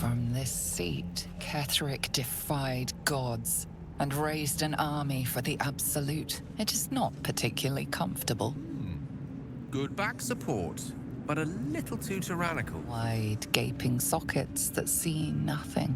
From this seat, Ketheric defied gods and raised an army for the absolute. It is not particularly comfortable. Good back support, but a little too tyrannical. Wide, gaping sockets that see nothing.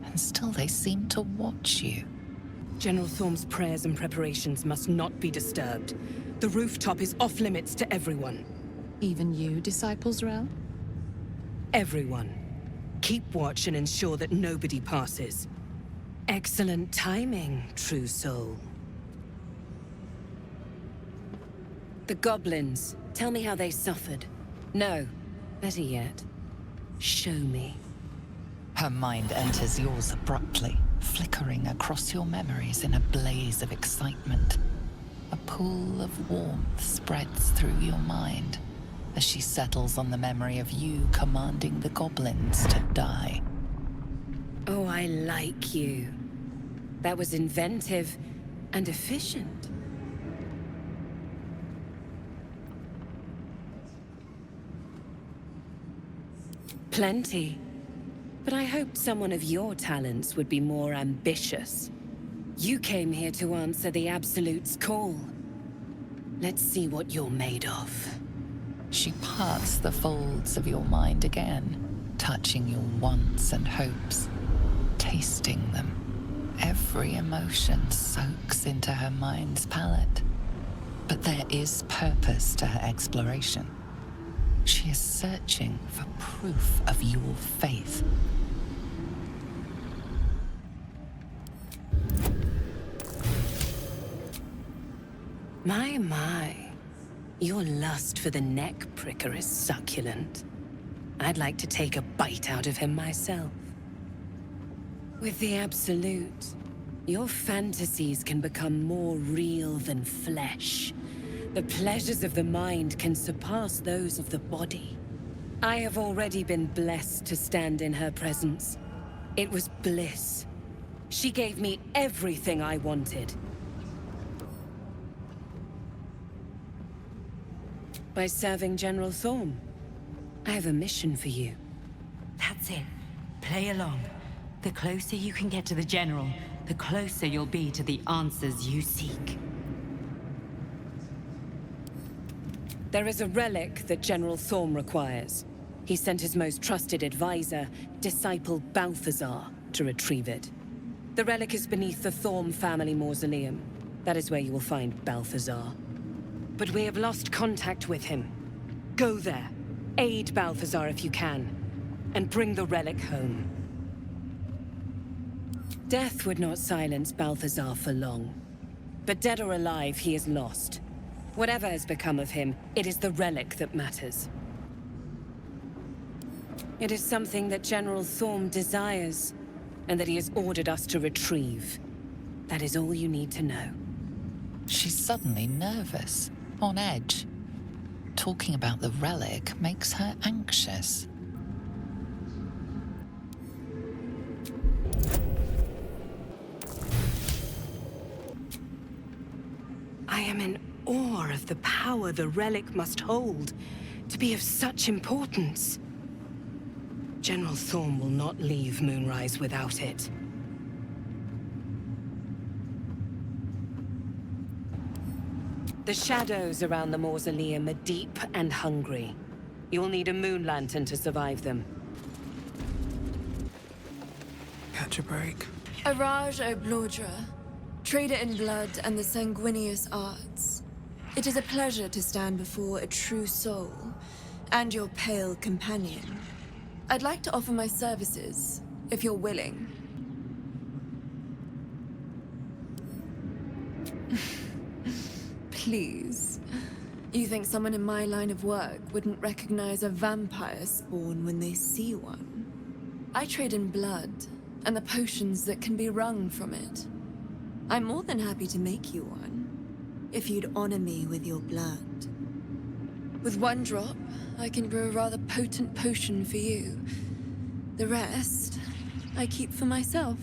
And still they seem to watch you. General Thorm's prayers and preparations must not be disturbed. The rooftop is off limits to everyone. Even you, Disciples Rel? Everyone. Keep watch and ensure that nobody passes. Excellent timing, true soul. The goblins. Tell me how they suffered. No, better yet, show me. Her mind enters yours abruptly, flickering across your memories in a blaze of excitement. A pool of warmth spreads through your mind as she settles on the memory of you commanding the goblins to die. Oh, I like you. That was inventive and efficient. Plenty. But I hoped someone of your talents would be more ambitious. You came here to answer the Absolute's call. Let's see what you're made of. She parts the folds of your mind again, touching your wants and hopes, tasting them. Every emotion soaks into her mind's palette. But there is purpose to her exploration. She is searching for proof of your faith. My. Your lust for the neck pricker is succulent. I'd like to take a bite out of him myself. With the Absolute, your fantasies can become more real than flesh. The pleasures of the mind can surpass those of the body. I have already been blessed to stand in her presence. It was bliss. She gave me everything I wanted. By serving General Thorm. I have a mission for you. That's it. Play along. The closer you can get to the General, the closer you'll be to the answers you seek. There is a relic that General Thorm requires. He sent his most trusted advisor, disciple Balthazar, to retrieve it. The relic is beneath the Thorm family mausoleum. That is where you will find Balthazar. But we have lost contact with him. Go there, aid Balthazar if you can, and bring the relic home. Death would not silence Balthazar for long. But dead or alive, he is lost. Whatever has become of him, it is the relic that matters. It is something that General Thorm desires, and that he has ordered us to retrieve. That is all you need to know. She's suddenly nervous, on edge. Talking about the relic makes her anxious. I am in awe of the power the relic must hold to be of such importance. General Thorm will not leave Moonrise without it. The shadows around the mausoleum are deep and hungry. You'll need a moon lantern to survive them. Catch a break. Araj o Blodra, trader in blood and the sanguineous arts. It is a pleasure to stand before a true soul, and your pale companion. I'd like to offer my services, if you're willing. Please. You think someone in my line of work wouldn't recognize a vampire spawn when they see one? I trade in blood, and the potions that can be wrung from it. I'm more than happy to make you one, if you'd honor me with your blood. With one drop, I can brew a rather potent potion for you. The rest, I keep for myself.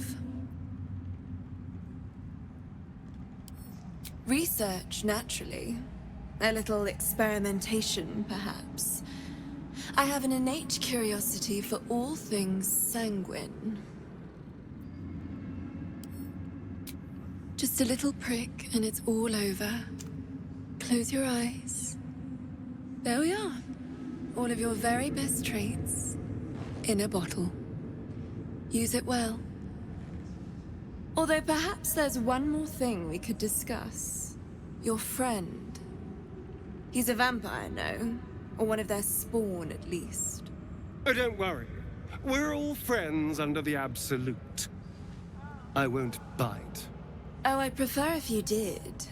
Research, naturally. A little experimentation, perhaps. I have an innate curiosity for all things sanguine. Just a little prick and it's all over. Close your eyes. There we are. All of your very best traits in a bottle. Use it well. Although perhaps there's one more thing we could discuss. Your friend. He's a vampire, no? Or one of their spawn, at least. Oh, don't worry. We're all friends under the absolute. I won't bite. Oh, I'd prefer if you did.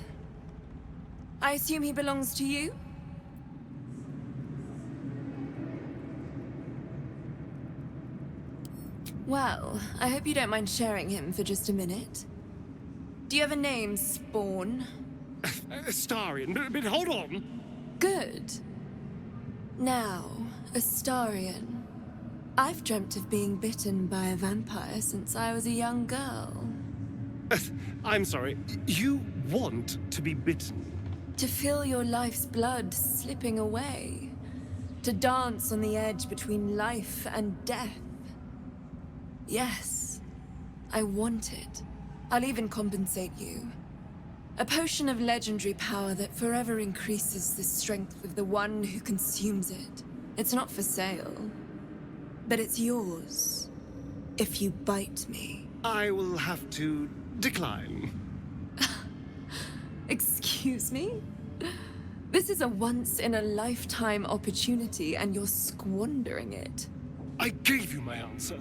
I assume he belongs to you? Well, I hope you don't mind sharing him for just a minute. Do you have a name, Spawn? Astarion, but hold on. Good. Now, Astarion. I've dreamt of being bitten by a vampire since I was a young girl. I'm sorry, you want to be bitten? To feel your life's blood slipping away. To dance on the edge between life and death. Yes, I want it. I'll even compensate you. A potion of legendary power that forever increases the strength of the one who consumes it. It's not for sale, but it's yours if you bite me. I will have to decline. Excuse me? This is a once-in-a-lifetime opportunity and you're squandering it. I gave you my answer.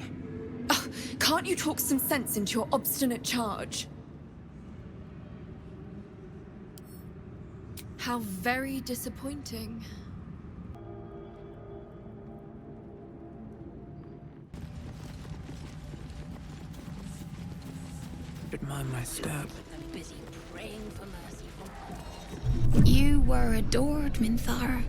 Can't you talk some sense into your obstinate charge? How very disappointing. Don't mind my step. Busy praying for mercy. You were adored, Minthara.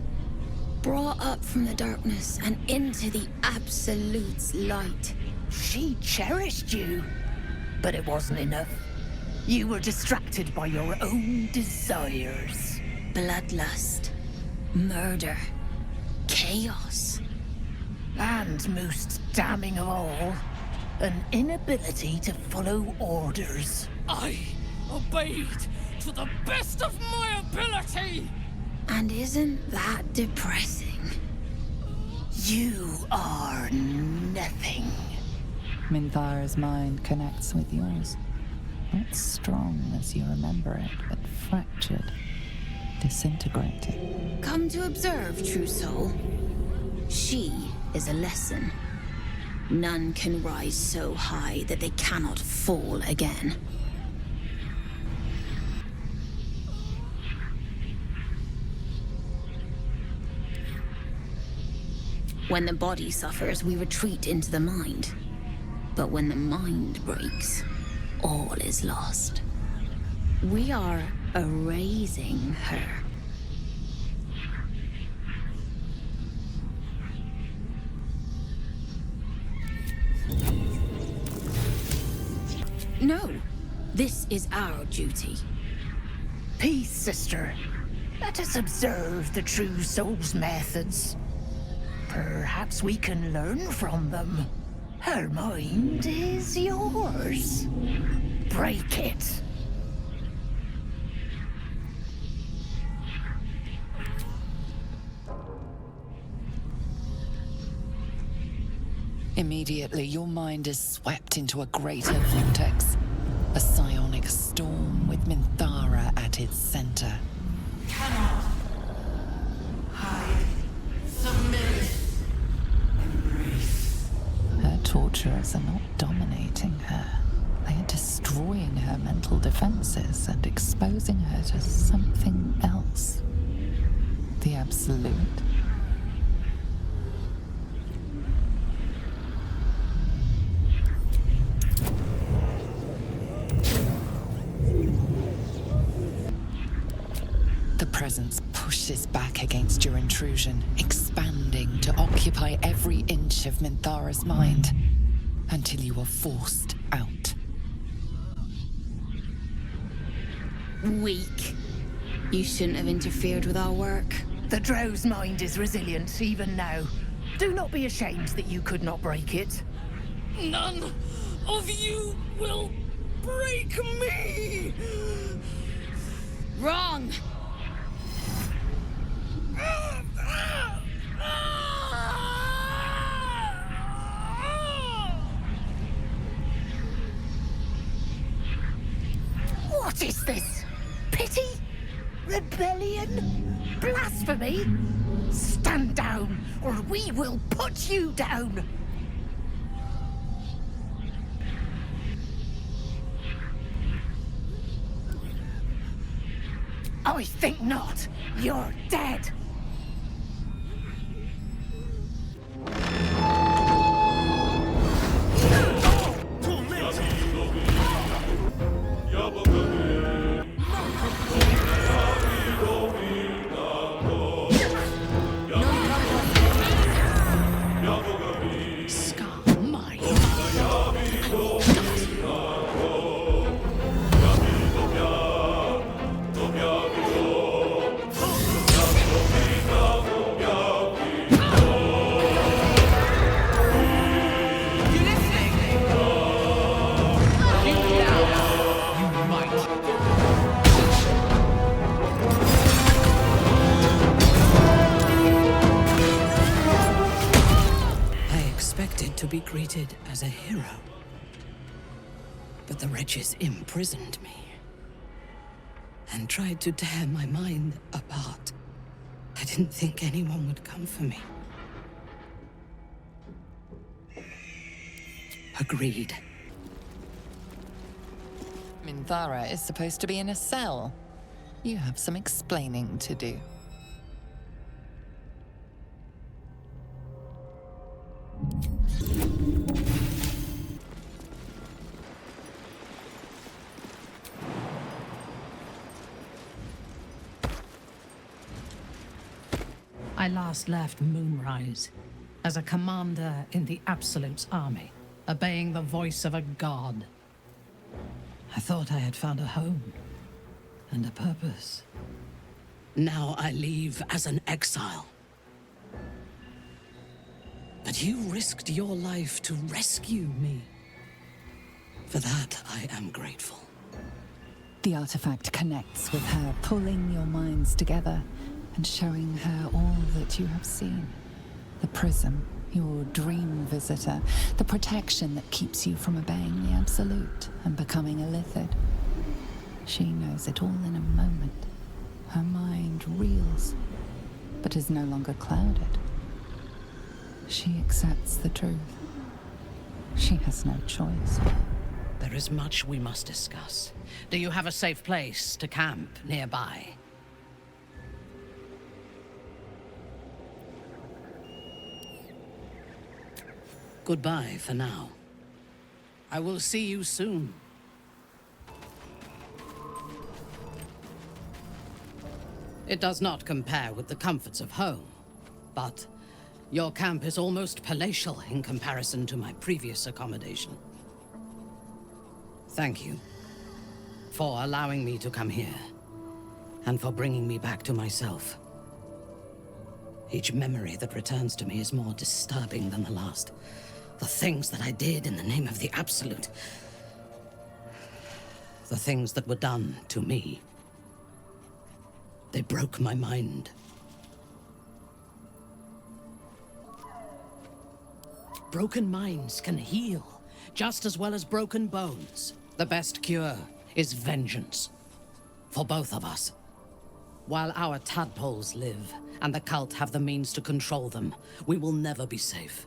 Brought up from the darkness and into the Absolute's light. She cherished you, but it wasn't enough. You were distracted by your own desires. Bloodlust, murder, chaos. And most damning of all, an inability to follow orders. I obeyed to the best of my ability! And isn't that depressing? You are nothing. Minthara's mind connects with yours. Not strong as you remember it, but fractured, disintegrated. Come to observe, true soul. She is a lesson. None can rise so high that they cannot fall again. When the body suffers, we retreat into the mind. But when the mind breaks, all is lost. We are erasing her. No, this is our duty. Peace, sister. Let us observe the true soul's methods. Perhaps we can learn from them. Her mind is yours. Break it. Immediately, your mind is swept into a greater vortex. A psionic storm with Minthara at its center. Cannot hide, submit, embrace. Her torturers are not dominating her. They are destroying her mental defenses and exposing her to something else. The absolute. The presence pushes back against your intrusion, expanding to occupy every inch of Minthara's mind, until you are forced out. Weak. You shouldn't have interfered with our work. The drow's mind is resilient, even now. Do not be ashamed that you could not break it. None of you will break me! Wrong! What is this? Pity? Rebellion? Blasphemy? Stand down, or we will put you down! I think not. You're dead. To be greeted as a hero. But the wretches imprisoned me and tried to tear my mind apart. I didn't think anyone would come for me. Agreed. Minthara is supposed to be in a cell. You have some explaining to do. I last left Moonrise as a commander in the Absolute's army, obeying the voice of a god. I thought I had found a home and a purpose. Now I leave as an exile. But you risked your life to rescue me. For that, I am grateful. The artifact connects with her, pulling your minds together and showing her all that you have seen. The prism, your dream visitor, the protection that keeps you from obeying the Absolute and becoming a Lithid. She knows it all in a moment. Her mind reels, but is no longer clouded. She accepts the truth. She has no choice. There is much we must discuss. Do you have a safe place to camp nearby? Goodbye for now. I will see you soon. It does not compare with the comforts of home, but your camp is almost palatial in comparison to my previous accommodation. Thank you for allowing me to come here and for bringing me back to myself. Each memory that returns to me is more disturbing than the last. The things that I did in the name of the Absolute. The things that were done to me. They broke my mind. Broken minds can heal, just as well as broken bones. The best cure is vengeance. For both of us. While our tadpoles live, and the cult have the means to control them, we will never be safe.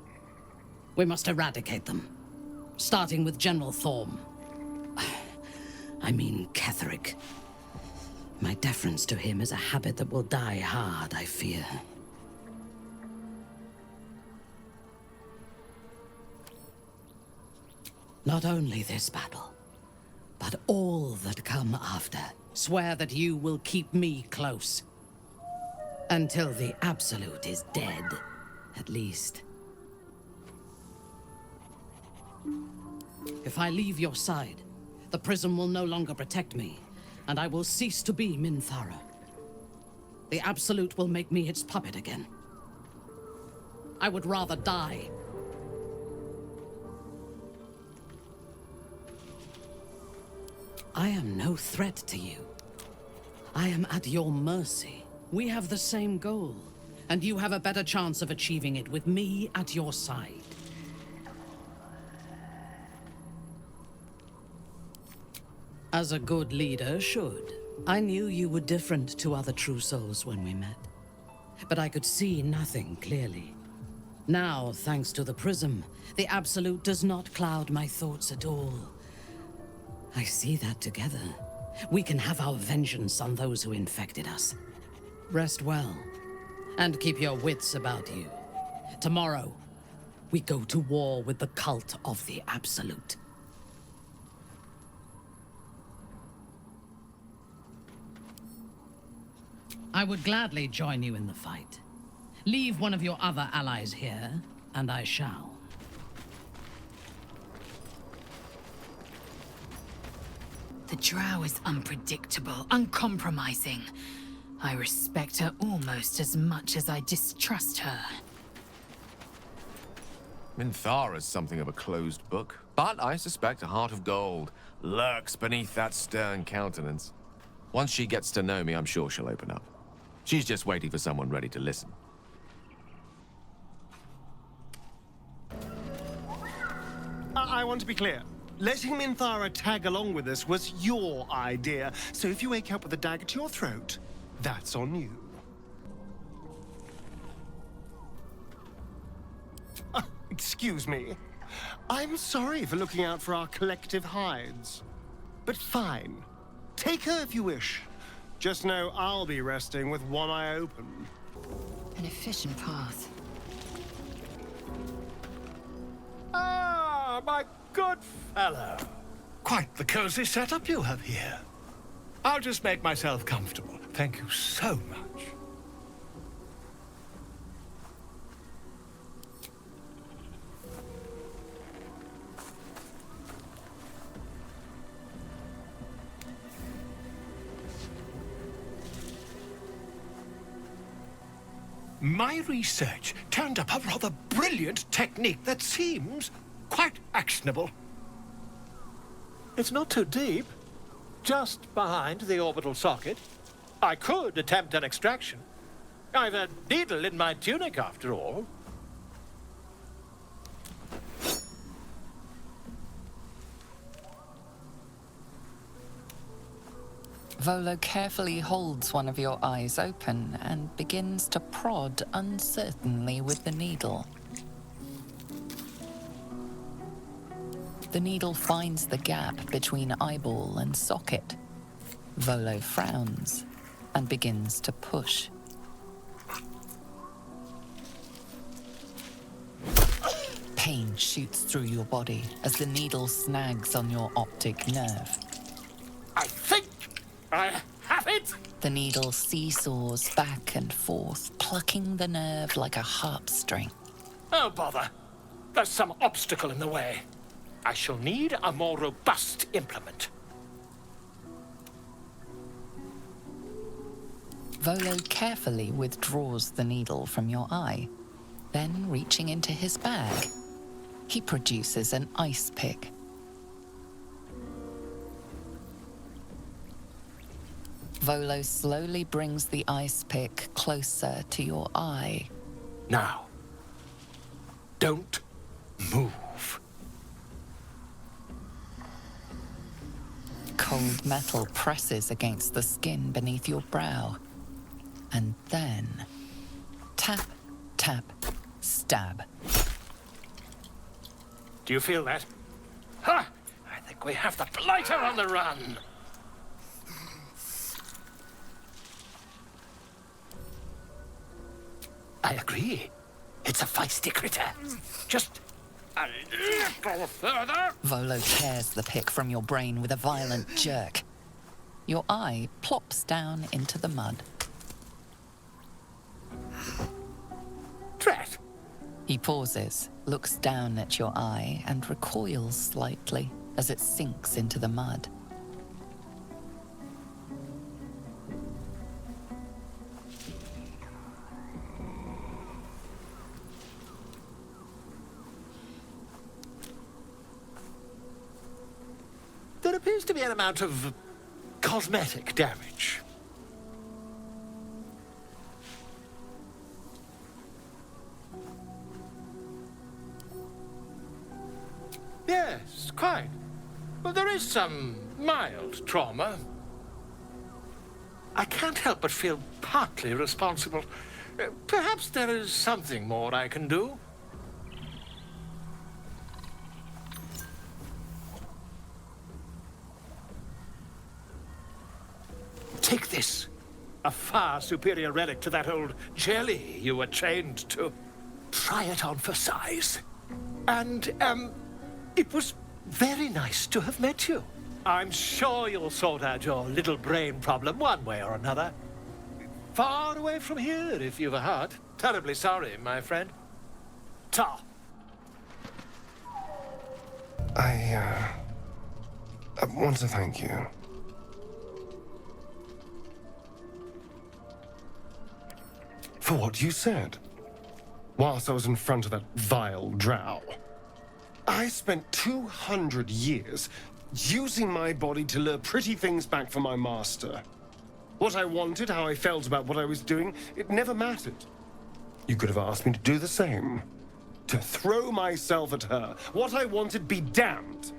We must eradicate them. Starting with General Thorm. I mean Ketheric. My deference to him is a habit that will die hard, I fear. Not only this battle, but all that come after. Swear that you will keep me close. Until the Absolute is dead, at least. If I leave your side, the prism will no longer protect me, and I will cease to be Minthara. The Absolute will make me its puppet again. I would rather die. I am no threat to you. I am at your mercy. We have the same goal, and you have a better chance of achieving it with me at your side. As a good leader should. I knew you were different to other true souls when we met, but I could see nothing clearly. Now, thanks to the prism, the Absolute does not cloud my thoughts at all. I see that together, we can have our vengeance on those who infected us. Rest well, and keep your wits about you. Tomorrow, we go to war with the cult of the Absolute. I would gladly join you in the fight. Leave one of your other allies here, and I shall. The drow is unpredictable, uncompromising. I respect her almost as much as I distrust her. Minthara's something of a closed book, but I suspect a heart of gold lurks beneath that stern countenance. Once she gets to know me, I'm sure she'll open up. She's just waiting for someone ready to listen. I want to be clear. Letting Minthara tag along with us was your idea, so if you wake up with a dagger to your throat, that's on you. Excuse me. I'm sorry for looking out for our collective hides. But fine. Take her if you wish. Just know I'll be resting with one eye open. An efficient path. Ah, my good fellow. Quite the cozy setup you have here. I'll just make myself comfortable. Thank you so much. My research turned up a rather brilliant technique that seems quite actionable. It's not too deep. Just behind the orbital socket. I could attempt an extraction. I've a needle in my tunic, after all. Volo carefully holds one of your eyes open and begins to prod uncertainly with the needle. The needle finds the gap between eyeball and socket. Volo frowns and begins to push. Pain shoots through your body as the needle snags on your optic nerve. I think I have it! The needle seesaws back and forth, plucking the nerve like a harp string. Oh, bother. There's some obstacle in the way. I shall need a more robust implement. Volo carefully withdraws the needle from your eye. Then, reaching into his bag, he produces an ice pick. Volo slowly brings the ice pick closer to your eye. Now, don't move. Cold metal presses against the skin beneath your brow. And then, tap, tap, stab. Do you feel that? Ha! I think we have the blighter on the run. I agree. It's a feisty critter. Just a little further. Volo tears the pick from your brain with a violent jerk. Your eye plops down into the mud. Drat. He pauses, looks down at your eye, and recoils slightly as it sinks into the mud. There appears to be an amount of cosmetic damage. Yes, quite. Well, there is some mild trauma. I can't help but feel partly responsible. Perhaps there is something more I can do. Take this. A far superior relic to that old jelly you were chained to. Try it on for size. And, it was very nice to have met you. I'm sure you'll sort out your little brain problem one way or another. Far away from here, if you've a heart. Terribly sorry, my friend. Ta. I want to thank you. For what you said. Whilst I was in front of that vile drow. I spent 200 years using my body to lure pretty things back from my master. What I wanted, how I felt about what I was doing, it never mattered. You could have asked me to do the same. To throw myself at her. What I wanted, be damned.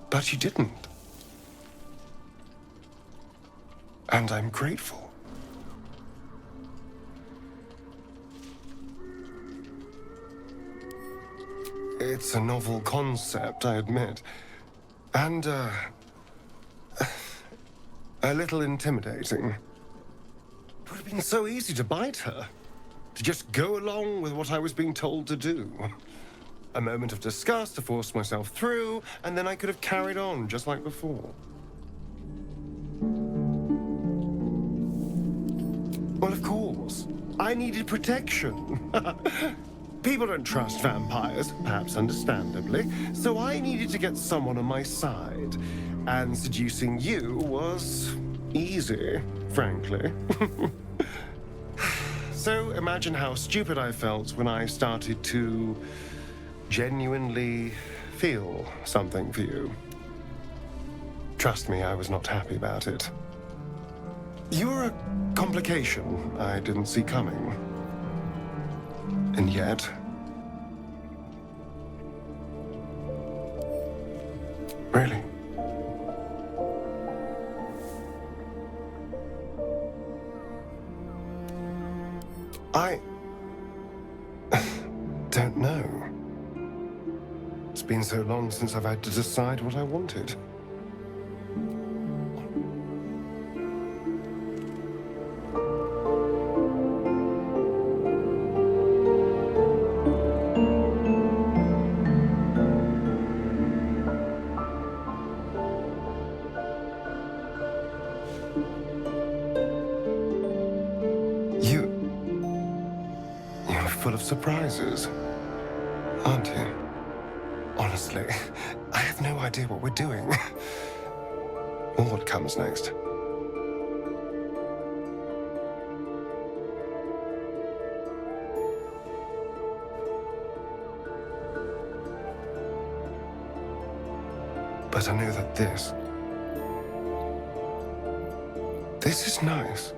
But you didn't. And I'm grateful. It's a novel concept, I admit. And, a little intimidating. It would have been so easy to bite her. To just go along with what I was being told to do. A moment of disgust to force myself through, and then I could have carried on just like before. Well, of course. I needed protection. People don't trust vampires, perhaps understandably, so I needed to get someone on my side. And seducing you was easy, frankly. So imagine how stupid I felt when I started to genuinely feel something for you. Trust me, I was not happy about it. You were a complication I didn't see coming. And yet... Really? I... don't know. It's been so long since I've had to decide what I wanted. Surprises, aren't you? Honestly, I have no idea what we're doing. Or what comes next. But I know that this is nice.